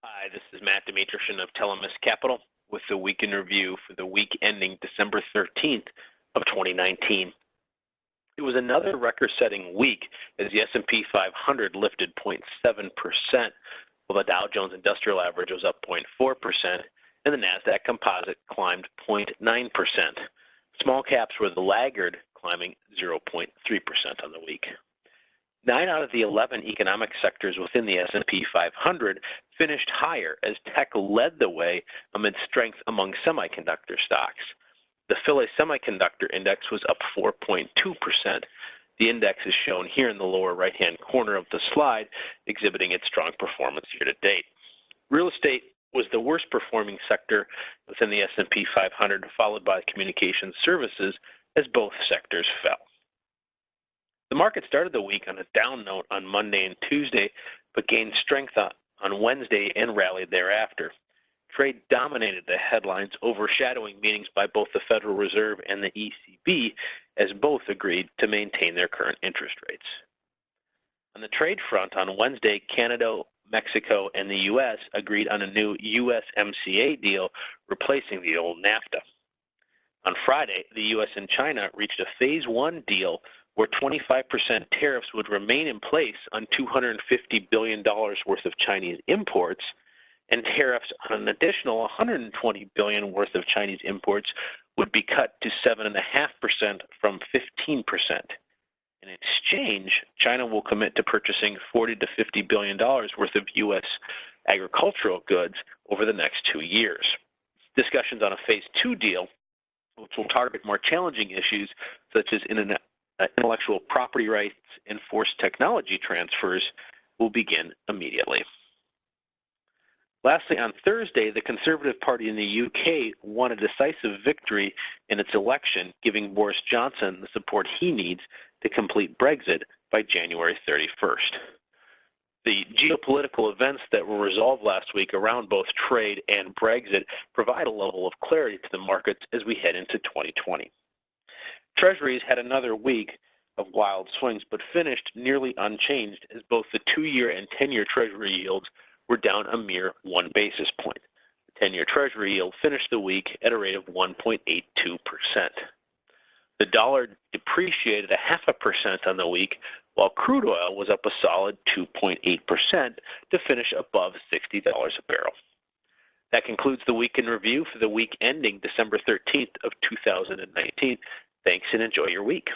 Hi, this is Matt Dimitrician of Telemus Capital with the week in review for the week ending December 13th of 2019. It was another record-setting week as the S&P 500 lifted 0.7%, while the Dow Jones Industrial Average was up 0.4%, and the Nasdaq Composite climbed 0.9%. Small caps were the laggard, climbing 0.3% on the week. 9 out of the 11 economic sectors within the S&P 500 finished higher as tech led the way amid strength among semiconductor stocks. The Philadelphia Semiconductor Index was up 4.2%. The index is shown here in the lower right-hand corner of the slide, exhibiting its strong performance year to date. Real estate was the worst performing sector within the S&P 500, followed by communications services as both sectors fell. The market started the week on a down note on Monday and Tuesday, but gained strength on Wednesday and rallied thereafter. Trade dominated the headlines, overshadowing meetings by both the Federal Reserve and the ECB, as both agreed to maintain their current interest rates. On the trade front, on Wednesday, Canada, Mexico, and the U.S. agreed on a new USMCA deal, replacing the old NAFTA. On Friday, the U.S. and China reached a Phase 1 deal where 25% tariffs would remain in place on $250 billion worth of Chinese imports, and tariffs on an additional $120 billion worth of Chinese imports would be cut to 7.5% from 15%. In exchange, China will commit to purchasing $40 to $50 billion worth of U.S. agricultural goods over the next 2 years. Discussions on a Phase 2 deal, which will target more challenging issues such as intellectual property rights and forced technology transfers, will begin immediately. Lastly, on Thursday, the Conservative Party in the UK won a decisive victory in its election, giving Boris Johnson the support he needs to complete Brexit by January 31st. The geopolitical events that were resolved last week around both trade and Brexit provide a level of clarity to the markets as we head into 2020. Treasuries had another week of wild swings, but finished nearly unchanged as both the 2-year and 10-year Treasury yields were down a mere 1 basis point. The 10-year Treasury yield finished the week at a rate of 1.82%. The dollar depreciated 0.5% on the week, while crude oil was up a solid 2.8% to finish above $60 a barrel. That concludes the week in review for the week ending December 13th of 2019. Thanks and enjoy your week.